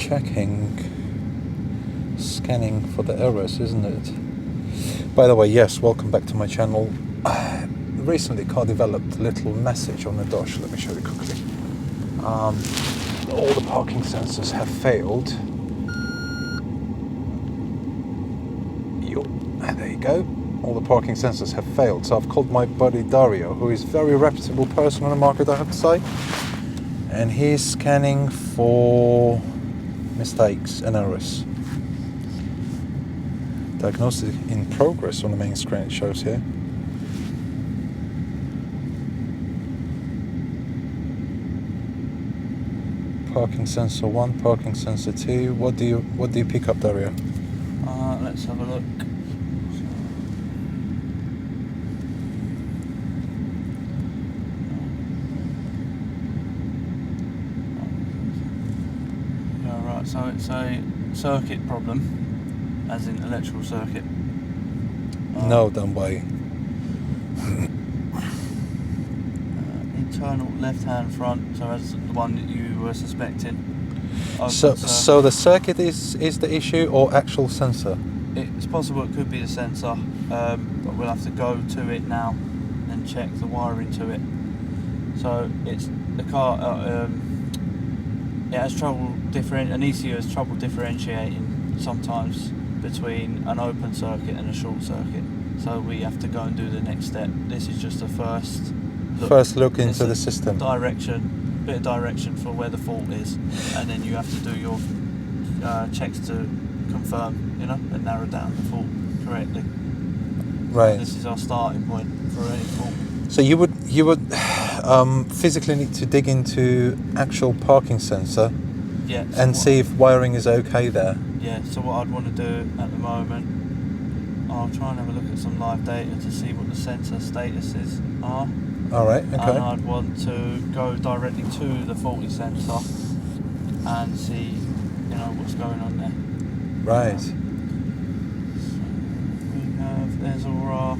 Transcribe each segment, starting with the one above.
checking, scanning for the errors, isn't it? By the way, yes, welcome back to my channel. Recently, car developed a little message on the dash. Let me show you quickly. All the parking sensors have failed. There you go. All the parking sensors have failed. So I've called my buddy Dario, who is a very reputable person on the market, I have to say. And he's scanning for mistakes and errors. Diagnostic in progress on the main screen, it shows here. Parking sensor 1, parking sensor 2. What do you pick up, Dario? Let's have a look. Yeah, right. So it's a circuit problem, as in electrical circuit. No, don't worry. Internal left-hand front, so as the one that you were suspecting. So the circuit is the issue, or actual sensor? It's possible it could be the sensor, but we'll have to go to it now and check the wiring to it. So it's the car. It has trouble an ECU has trouble differentiating sometimes between an open circuit and a short circuit. So we have to go and do the next step. This is just the first look into the system. Bit of direction for where the fault is, and then you have to do your checks to confirm, and narrow down the fault correctly. Right. This is our starting point for any fault. So you would physically need to dig into actual parking sensor, and see if wiring is okay there. Yeah. So what I'd want to do at the moment, I'll try and have a look at some live data to see what the sensor statuses are. All right. Okay. And I'd want to go directly to the faulty sensor and see, what's going on there. Right. So there's all our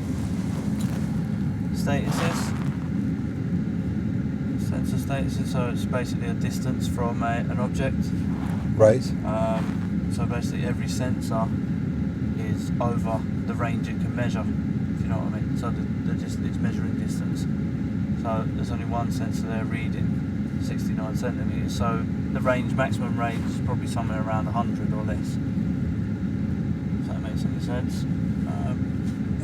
statuses. Sensor statuses. So it's basically a distance from an object. Right. So basically every sensor is over the range it can measure, if you know what I mean. So it's measuring distance. So there's only one sensor there reading 69 centimetres. So the maximum range is probably somewhere around 100 or less. If that makes any sense.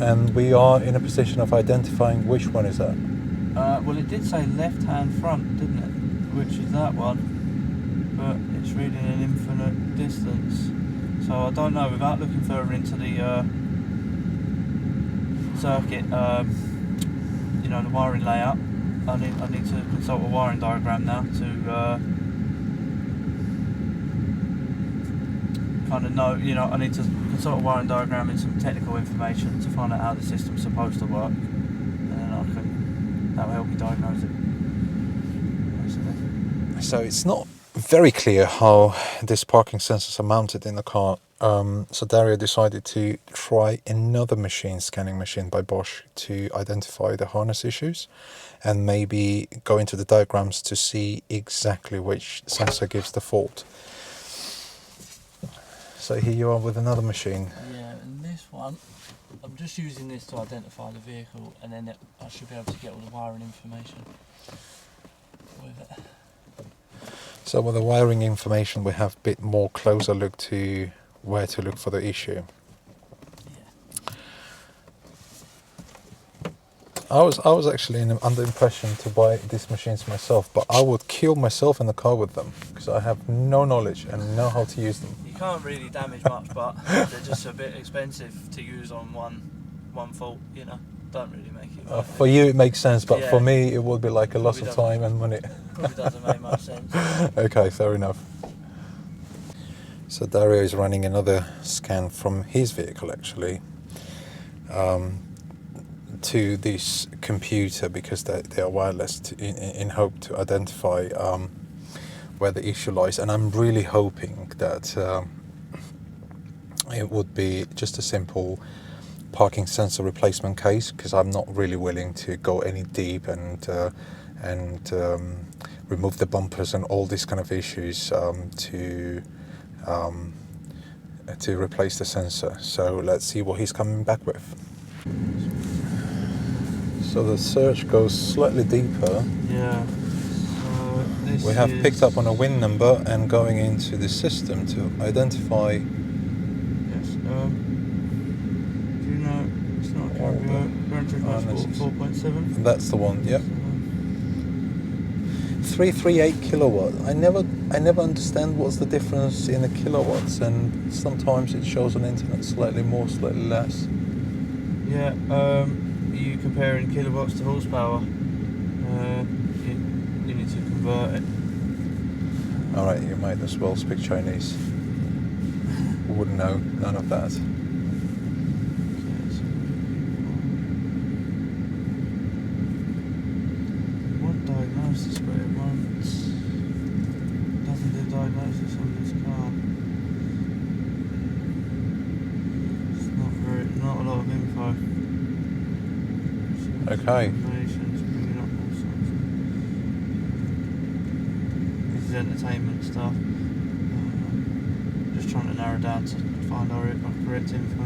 And we are in a position of identifying which one is that. Well, it did say left-hand front, didn't it? Which is that one. But it's reading an infinite distance. So I don't know, without looking further into the circuit, the wiring layout, I need to consult a wiring diagram now to kind of know, I need to consult a wiring diagram and some technical information to find out how the system's supposed to work, and then that will help me diagnose it, basically. So it's not very clear how these parking sensors are mounted in the car. So Dario decided to try another scanning machine by Bosch to identify the harness issues, and maybe go into the diagrams to see exactly which sensor gives the fault. So here you are with another machine. Yeah, and this one, I'm just using this to identify the vehicle, and then I should be able to get all the wiring information with it. So with the wiring information, we have a bit more closer look to where to look for the issue. Yeah. I was actually under impression to buy these machines myself, but I would kill myself in the car with them because I have no knowledge and know how to use them. You can't really damage much, but they're just a bit expensive to use on one fault. Don't really make it. For you, it makes sense, but yeah, for me, it would be like a loss of time and money. Probably doesn't make much sense. Okay, fair enough. So Dario is running another scan from his vehicle, actually, to this computer, because they are wireless, in hope to identify where the issue lies. And I'm really hoping that it would be just a simple parking sensor replacement case, because I'm not really willing to go any deep and remove the bumpers and all these kind of issues to to replace the sensor. So let's see what he's coming back with. So the search goes slightly deeper. Yeah. So this We have is... picked up on a VIN number and going into the system to identify. Yes. Do you know it's not a Cabrio? Gran Turismo 4.7. That's the one. Yep. 338 kilowatt. I never understand what's the difference in the kilowatts, and sometimes it shows on the internet slightly more, slightly less. Yeah. Are you comparing kilowatts to horsepower? You need to convert it. All right, you might as well speak Chinese. Wouldn't know none of that. Diagnostics, but it doesn't do diagnosis on this car. It's not a lot of info. Okay. Information's bringing up all sorts of... This is entertainment stuff. Just trying to narrow down to find our correct info.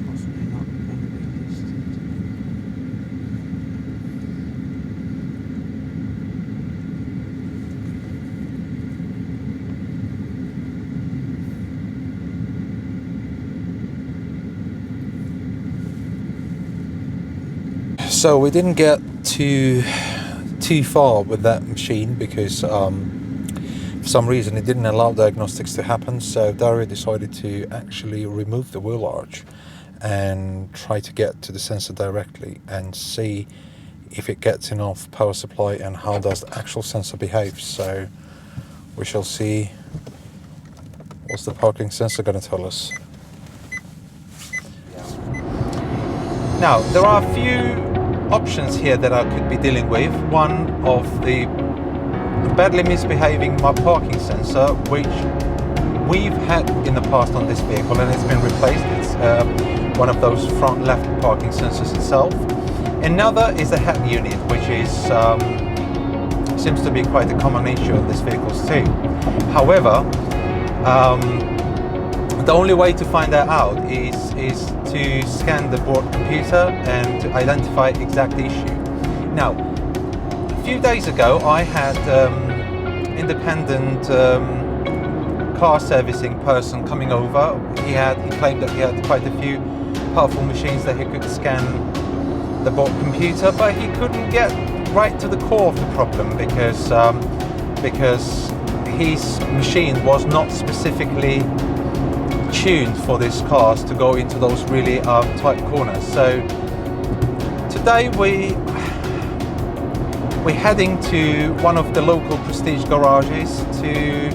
Possibly not going to be listed. So we didn't get too far with that machine because for some reason it didn't allow diagnostics to happen. So Dario decided to actually remove the wheel arch and try to get to the sensor directly and see if it gets enough power supply and how does the actual sensor behave. So we shall see what's the parking sensor going to tell us. Now, there are a few options here that I could be dealing with. One of the badly misbehaving my parking sensor, which we've had in the past on this vehicle and it's been replaced. It's one of those front left parking sensors itself. Another is the head unit, which is seems to be quite a common issue on these vehicles too. However, the only way to find that out is to scan the board computer and to identify exact issue. Now, a few days ago I had independent car servicing person coming over. He claimed that he had quite a few powerful machines that he could scan the board computer, but he couldn't get right to the core of the problem because his machine was not specifically tuned for these cars to go into those really tight corners. So today we're heading to one of the local prestige garages to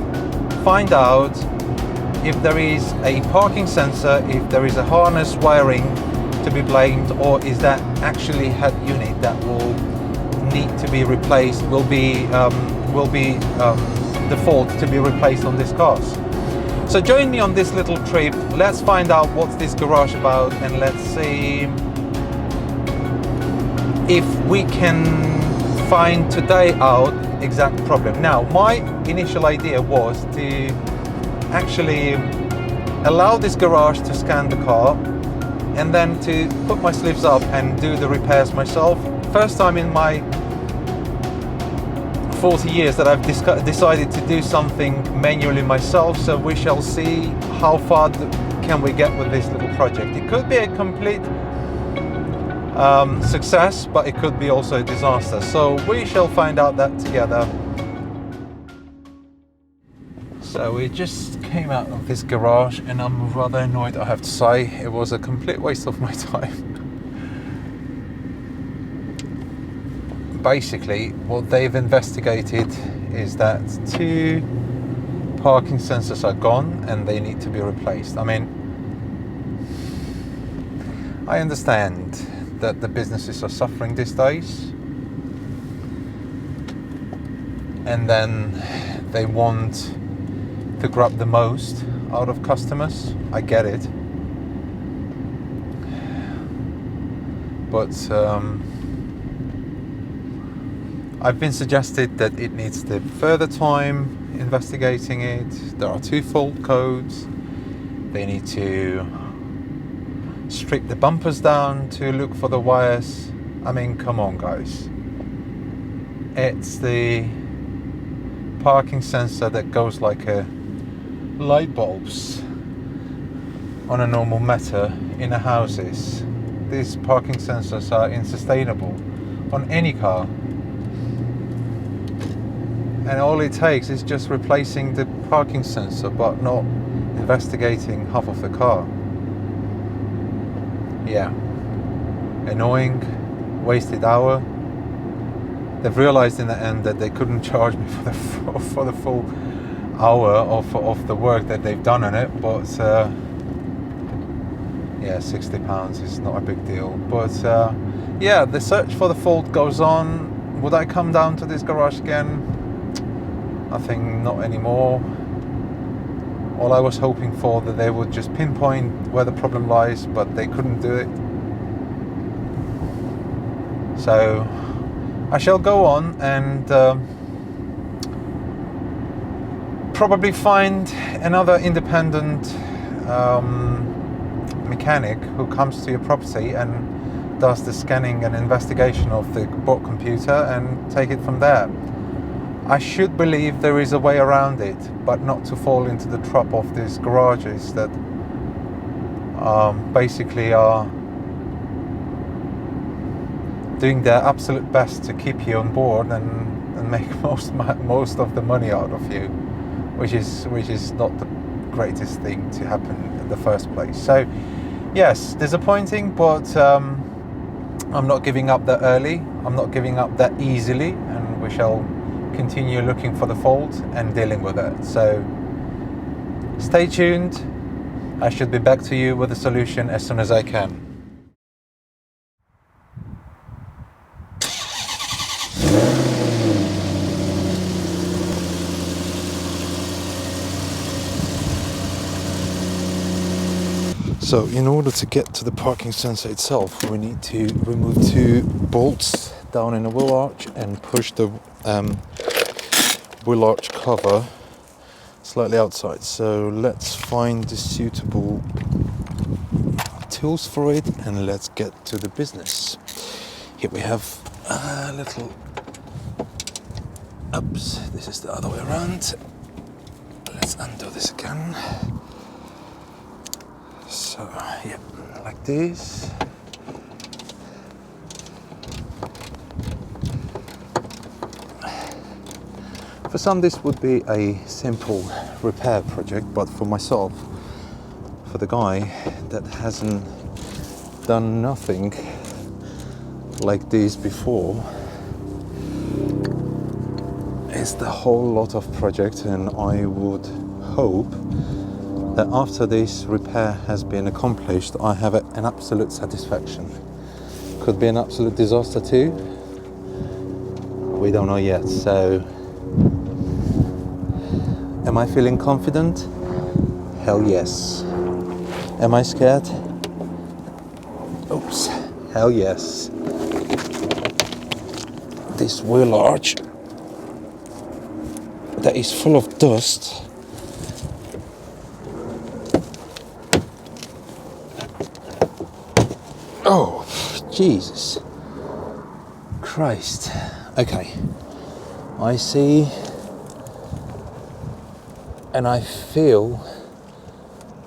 find out if there is a parking sensor, if there is a harness wiring to be blamed, or is that actually head unit that will need to be replaced, will be default to be replaced on these cars. So join me on this little trip. Let's find out what's this garage about, and let's see if we can find today out exact problem. Now, my initial idea was to actually allow this garage to scan the car and then to put my sleeves up and do the repairs myself. First time in my 40 years that I've decided to do something manually myself, so we shall see how far can we get with this little project. It could be a complete success, but it could be also a disaster, so we shall find out that together. So we just came out of this garage and I'm rather annoyed, I have to say. It was a complete waste of my time. Basically, what they've investigated is that 2 parking sensors are gone and they need to be replaced. I mean, I understand that the businesses are suffering these days, and then they want to grab the most out of customers. I get it, but I've been suggested that it needs the further time investigating it. There are 2 fault codes. They need to strip the bumpers down to look for the wires. I mean, come on guys. It's the parking sensor that goes like a light bulbs on a normal meter in the houses. These parking sensors are unsustainable on any car. And all it takes is just replacing the parking sensor, but not investigating half of the car. Yeah, annoying, wasted hour. They've realized in the end that they couldn't charge me for the full hour of the work that they've done on it, but yeah, £60 is not a big deal. But yeah, the search for the fault goes on. Would I come down to this garage again? I think not anymore. All I was hoping for that they would just pinpoint where the problem lies, but they couldn't do it. So I shall go on and probably find another independent mechanic who comes to your property and does the scanning and investigation of the board computer and take it from there. I should believe there is a way around it, but not to fall into the trap of these garages that basically are doing their absolute best to keep you on board and make most of the money out of you, which is not the greatest thing to happen in the first place. So yes, disappointing, but I'm not giving up that early. I'm not giving up that easily, and we shall continue looking for the fault and dealing with it. So stay tuned. I should be back to you with a solution as soon as I can. So in order to get to the parking sensor itself, we need to remove 2 bolts down in the wheel arch and push the wheel arch cover slightly outside. So let's find the suitable tools for it and let's get to the business. Here we have a little, oops, this is the other way around. Let's undo this again. So yeah, like this. For some this would be a simple repair project, but for myself, for the guy that hasn't done nothing like this before, it's the whole lot of project, and I would hope that after this repair has been accomplished, I have an absolute satisfaction. Could be an absolute disaster too. We don't know yet. So, am I feeling confident? Hell yes. Am I scared? Oops. Hell yes. This wheel arch that is full of dust. Oh, Jesus Christ. Okay, I see and I feel,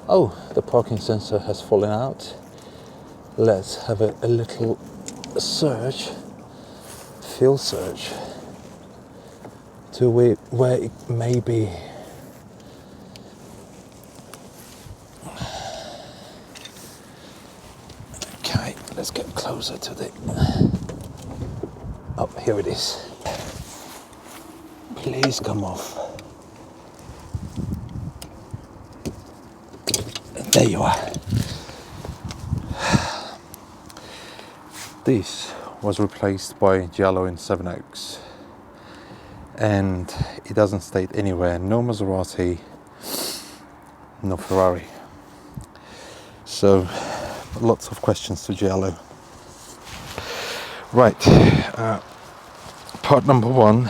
oh, the parking sensor has fallen out. Let's have a little search, field search, to where it may be. Okay, let's get closer to the... Oh, here it is. Please come off. There you are. This was replaced by Giallo in Seven Oaks, and it doesn't state anywhere no Maserati, no Ferrari. So lots of questions to Giallo. Right, part number 1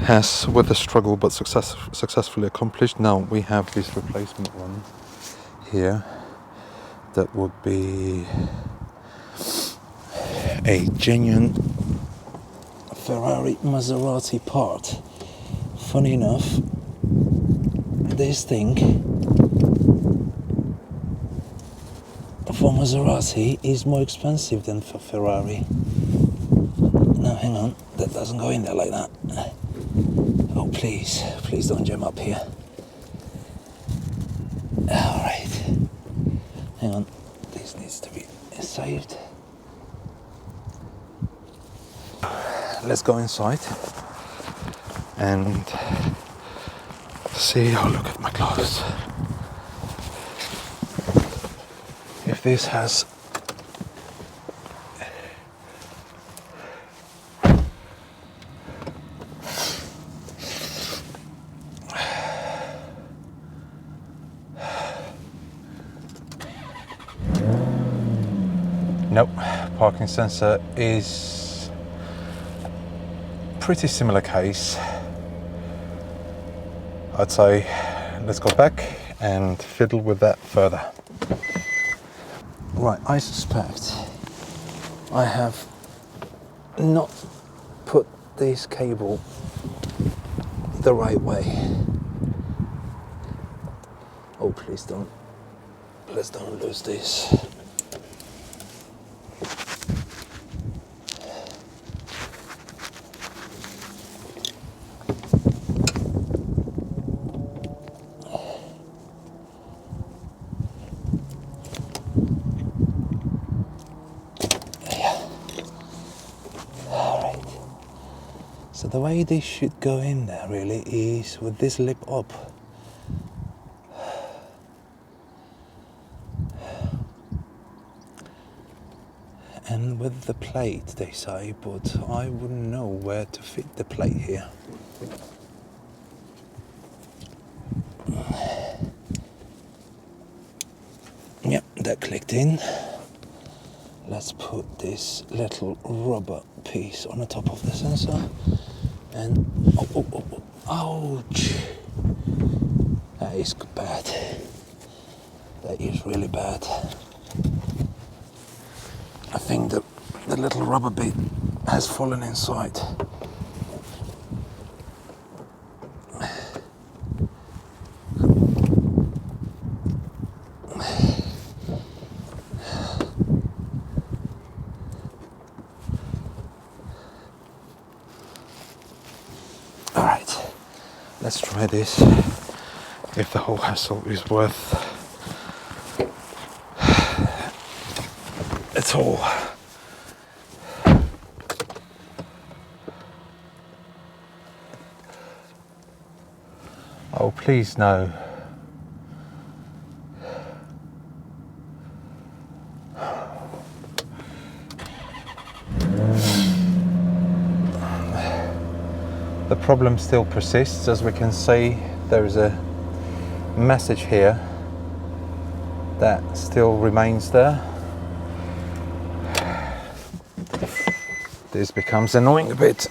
has, with a struggle but successfully accomplished. Now we have this replacement one here. That would be a genuine Ferrari Maserati part. Funny enough, this thing for Maserati is more expensive than for Ferrari. Now hang on, that doesn't go in there like that. Oh please don't jam up here. Alright, hang on, this needs to be saved. Let's go inside and see. Oh, look at my gloves. If this has nope, parking sensor is pretty similar case. I'd say let's go back and fiddle with that further. Right, I suspect I have not put this cable the right way. Oh, please let's don't lose this. So the way this should go in there really is with this lip up. And with the plate, they say, but I wouldn't know where to fit the plate here. Yep, that clicked in. Let's put this little rubber piece on the top of the sensor. And ouch! That is bad. That is really bad. I think the little rubber bit has fallen inside. Alright, let's try this, if the whole hassle is worth it all. Oh, please no. The problem still persists. As we can see, there is a message here that still remains there. This becomes annoying a bit.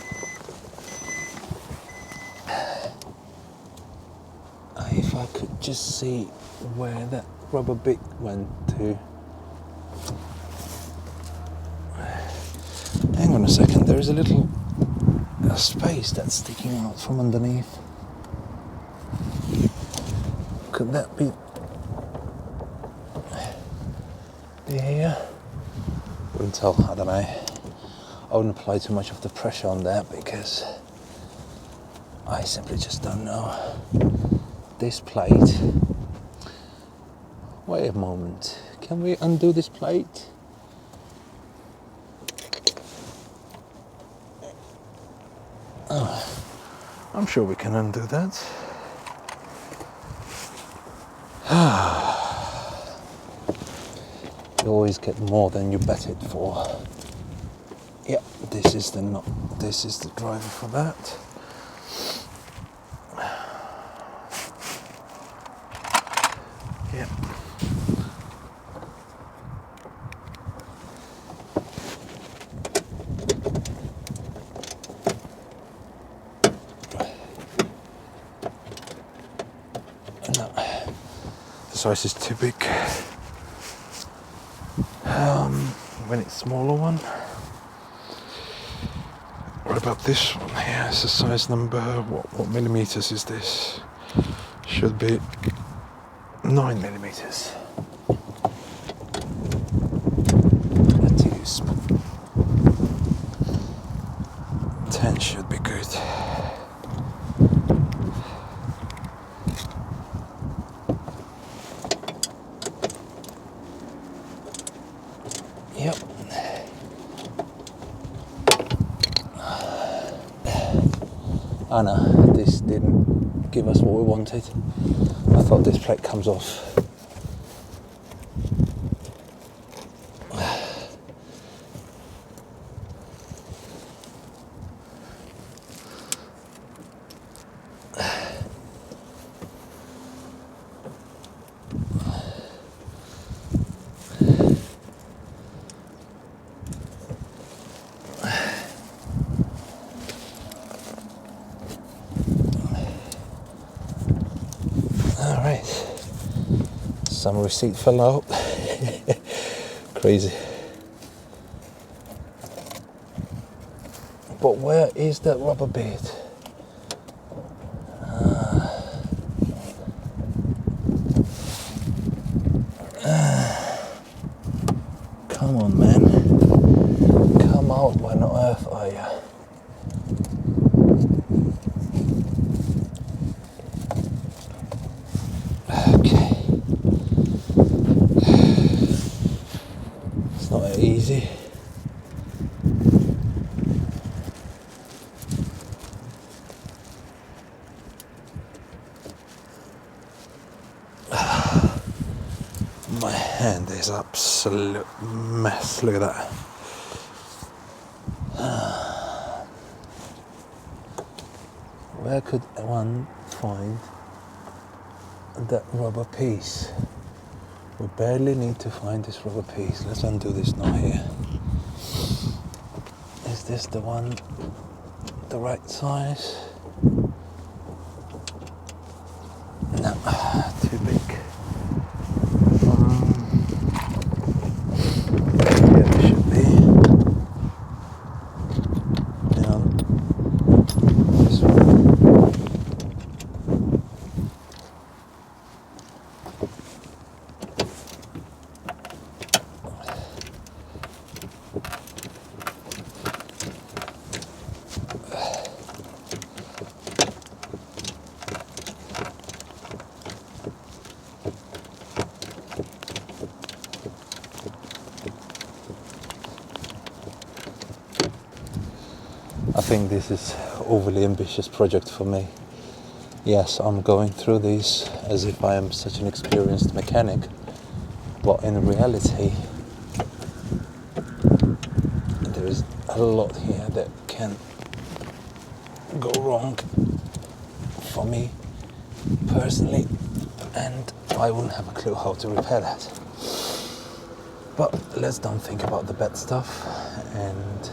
If I could just see where that rubber bit went to. Hang on a second, there is a little space that's sticking out from underneath. Could that be here? Wouldn't tell, I don't know. I wouldn't apply too much of the pressure on that because I simply just don't know. This plate. Wait a moment. Can we undo this plate? Oh, I'm sure we can undo that. You always get more than you bet it for. Yeah, this is the driver for that. Yeah. size is too big. When it's smaller one. What about this one here? It's a size number, what millimeters is this? Should be 9 millimeters. Let's use 10 should be good. Yep. Oh no, this didn't give us what we wanted. I thought this plate comes off. Alright, some receipt fell out. Crazy. But where is that rubber bit? Come on, man. Come out, where on earth are you? Easy. My hand is absolute mess. Look at that. Where could one find that rubber piece? We barely need to find this rubber piece. Let's undo this now here. Is this the one, the right size? No, too big. Yeah, it should be. Yeah. This one. I think this is overly ambitious project for me. Yes, I'm going through these as if I am such an experienced mechanic, but in reality, there is a lot here that can go wrong for me personally, and I wouldn't have a clue how to repair that. But let's don't think about the bad stuff and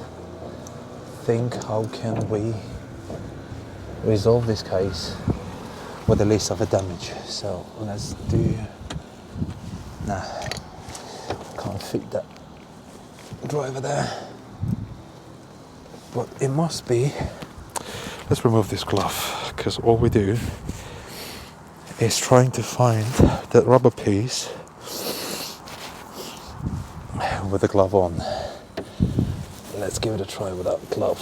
think how can we resolve this case with the least of the damage. So let's do... Nah, can't fit that driver there. But it must be... Let's remove this glove, because all we do is trying to find that rubber piece with the glove on. Let's give it a try without glove.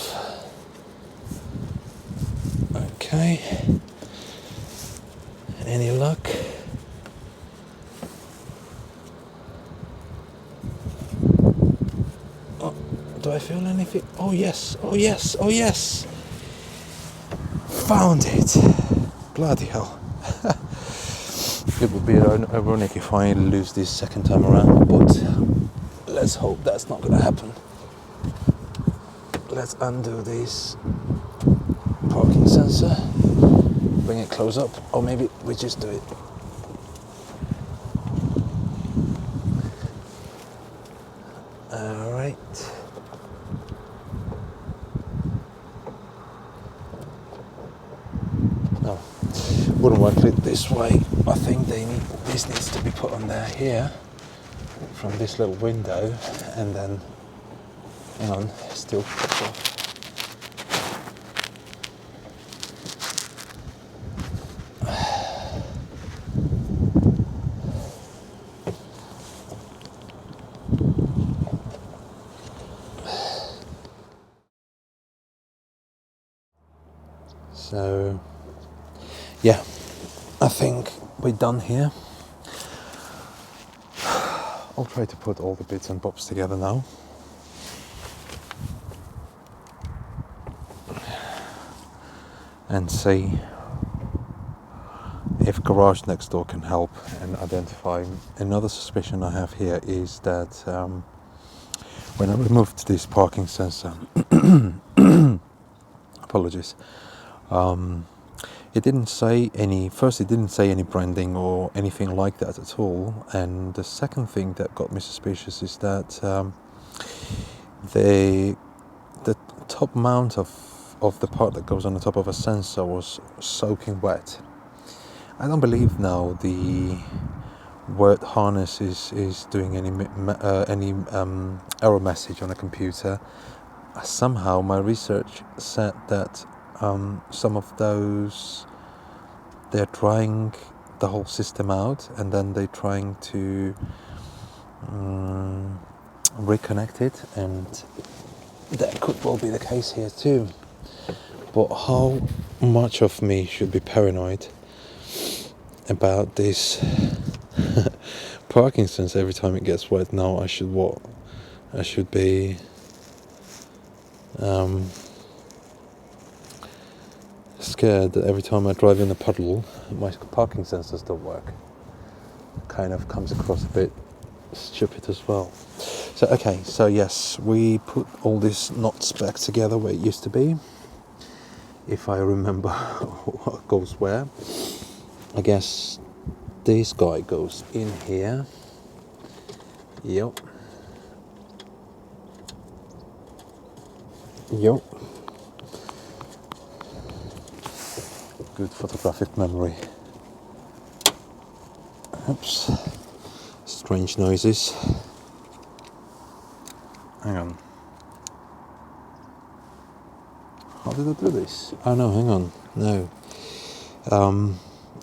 Okay. Any luck? Oh, do I feel anything? Oh yes, oh yes, oh yes! Found it! Bloody hell. It would be ironic if I lose this second time around, but let's hope that's not gonna happen. Let's undo this parking sensor, bring it close up, or maybe we just do it. Alright. No, wouldn't work it this way. I think they need this needs to be put on there here from this little window, and then hang on, still pops off. So yeah, I think we're done here. I'll try to put all the bits and bobs together now. And see if Garage Next Door can help and identify. Another suspicion I have here is that when I removed this parking sensor, apologies, it didn't say any branding or anything like that at all. And the second thing that got me suspicious is that the top mount of the part that goes on the top of a sensor was soaking wet. I don't believe now the word harness is doing any error message on a computer. Somehow my research said that some of those, they're trying the whole system out and then they're trying to reconnect it, and that could well be the case here too. But how much of me should be paranoid about this parking sensor every time it gets wet? Now I should be scared that every time I drive in a puddle, my parking sensors don't work. Kind of comes across a bit stupid as well. So okay, so yes, we put all these knots back together where it used to be. If I remember what goes where, I guess this guy goes in here. Yep. Good photographic memory. Oops. Strange noises. Hang on. How did I do this? Oh no, hang on. No.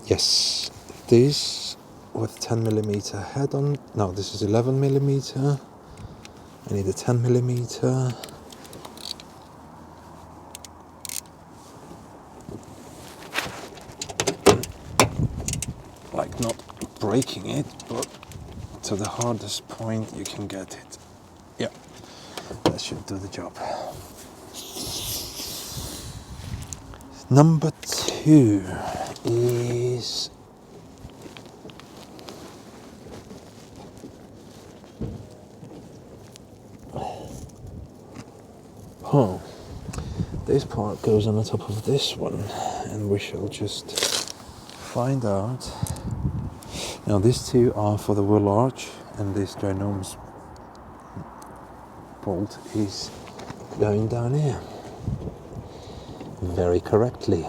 Yes. This with 10mm head on. No, this is 11mm. I need a 10mm. Like not breaking it, but to the hardest point you can get it. Yeah, that should do the job. Number 2 is this part goes on the top of this one, and we shall just find out. Now these two are for the wheel arch, and this ginormous bolt is going down here very correctly.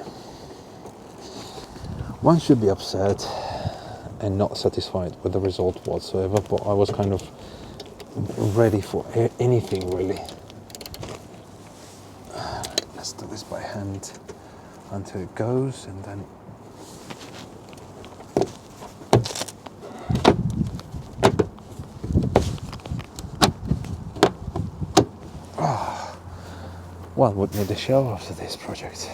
One should be upset and not satisfied with the result whatsoever, but I was kind of ready for anything really. Let's do this by hand until it goes, and then one would need a show after this project.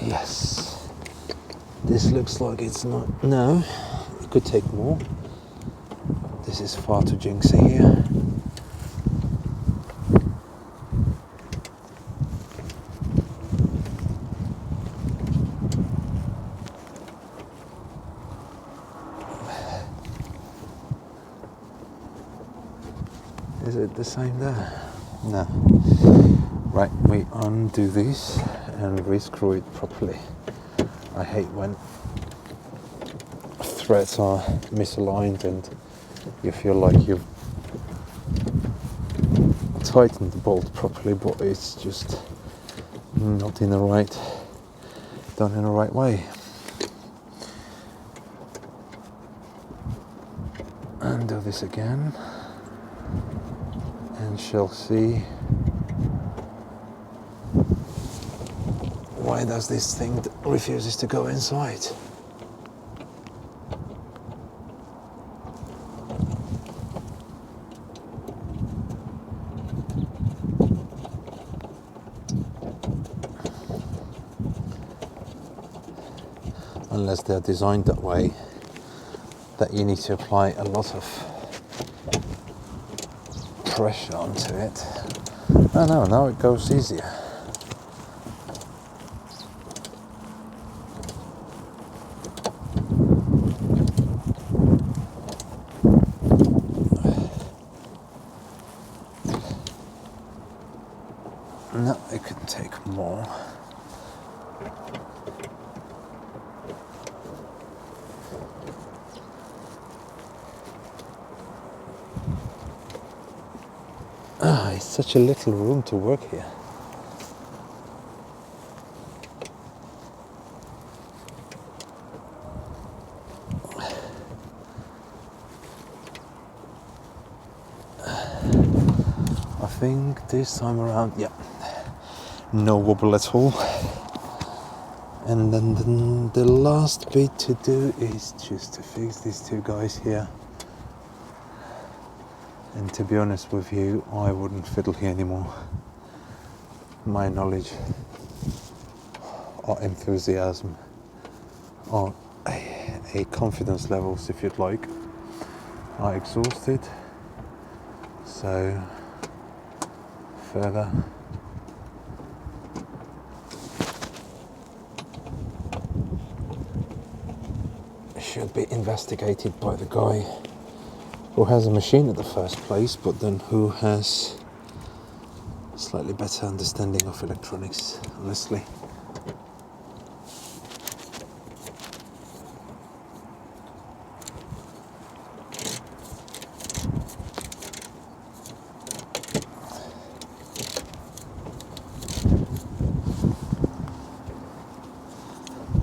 Yes, this looks like it's not. No, it could take more. This is far too jinxy here. Is it the same there? No. Right, we undo this and re-screw it properly. I hate when threads are misaligned and you feel like you've tightened the bolt properly, but it's just not in the right, done in the right way. And do this again, and shall see why does this thing refuses to go inside. Unless they're designed that way, that you need to apply a lot of pressure onto it. Oh no, now it goes easier. No, it could take more. It's such a little room to work here. I think this time around, yeah, no wobble at all. And then the last bit to do is just to fix these two guys here. And to be honest with you, I wouldn't fiddle here anymore. My knowledge or enthusiasm or a confidence levels, if you'd like, are exhausted. So further should be investigated by the guy who has a machine at the first place, but then who has a slightly better understanding of electronics, honestly.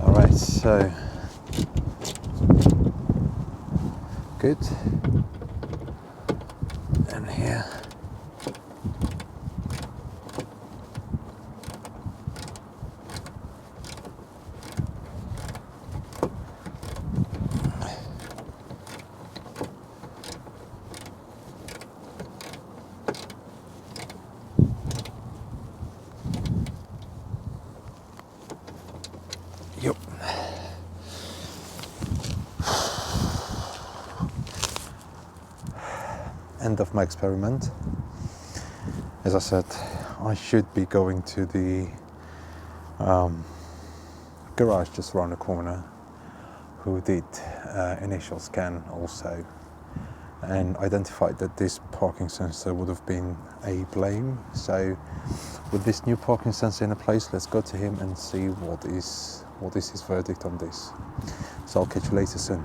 Alright, so good. And here. Yep. End of my experiment. As I said, I should be going to the garage just around the corner, who did initial scan also and identified that this parking sensor would have been a blame. So with this new parking sensor in place, let's go to him and see what is his verdict on this. So I'll catch you later soon.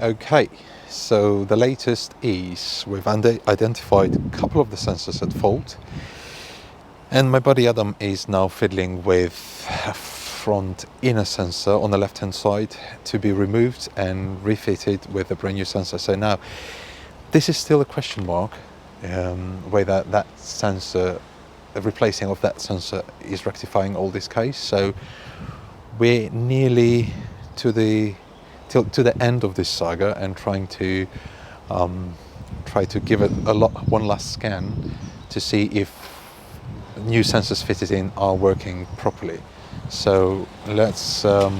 Okay, so the latest is we've identified a couple of the sensors at fault, and my buddy Adam is now fiddling with a front inner sensor on the left hand side to be removed and refitted with a brand new sensor. So now this is still a question mark whether that sensor, the replacing of that sensor, is rectifying all this case. So we're nearly to the end of this saga and trying to give it one last scan to see if new sensors fitted in are working properly. So let's go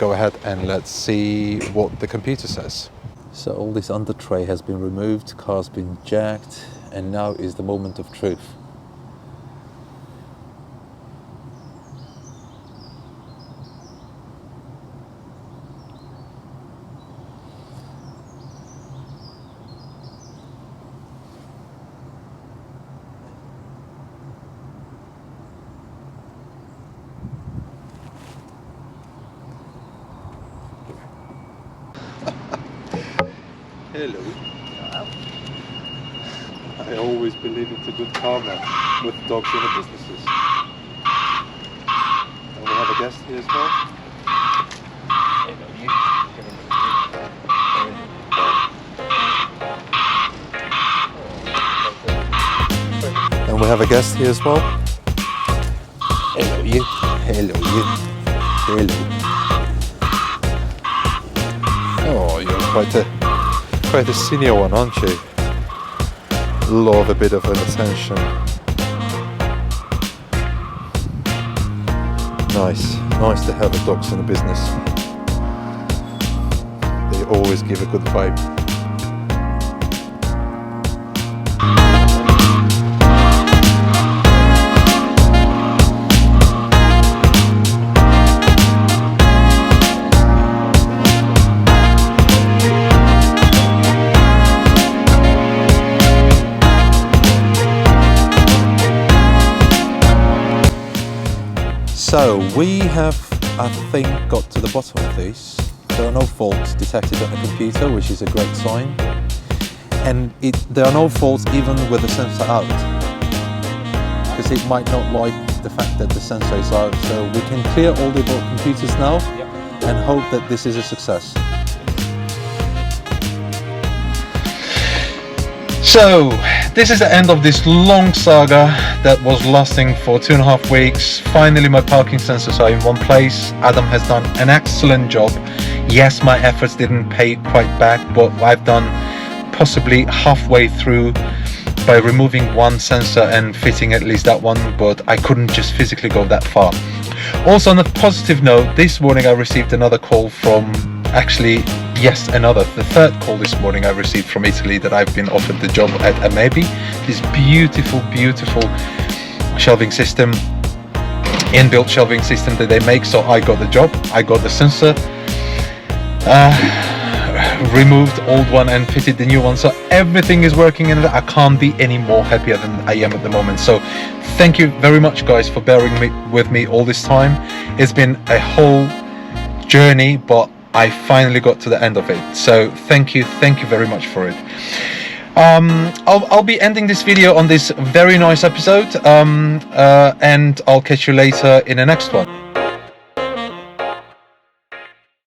ahead and let's see what the computer says. So all this under tray has been removed, car's been jacked, and now is the moment of truth. Hello. I always believe it's a good karma with dogs in the businesses. And we have a guest here as well. And we have a guest here as well. Hello you. Hello you. Hello. Oh, you're quite a senior one, aren't you? Love a bit of an attention. Nice to have the dogs in the business. They always give a good vibe. So we have, I think, got to the bottom of this. There are no faults detected on the computer, which is a great sign. And there are no faults even with the sensor out, because it might not like the fact that the sensor is out. So we can clear all the computers now and hope that this is a success. So this is the end of this long saga that was lasting for 2.5 weeks. Finally my parking sensors are in one place. Adam has done an excellent job. Yes, my efforts didn't pay quite back, but I've done possibly halfway through by removing one sensor and fitting at least that one, but I couldn't just physically go that far. Also, on a positive note, this morning I received another call from, the third call this morning I received from Italy, that I've been offered the job at Amebi, this beautiful shelving system, inbuilt shelving system that they make. So I got the job, I got the sensor, removed old one and fitted the new one, so everything is working in it. I can't be any more happier than I am at the moment. So thank you very much guys for bearing with me all this time. It's been a whole journey, but I finally got to the end of it. So thank you very much for it. I'll be ending this video on this very nice episode, and I'll catch you later in the next one.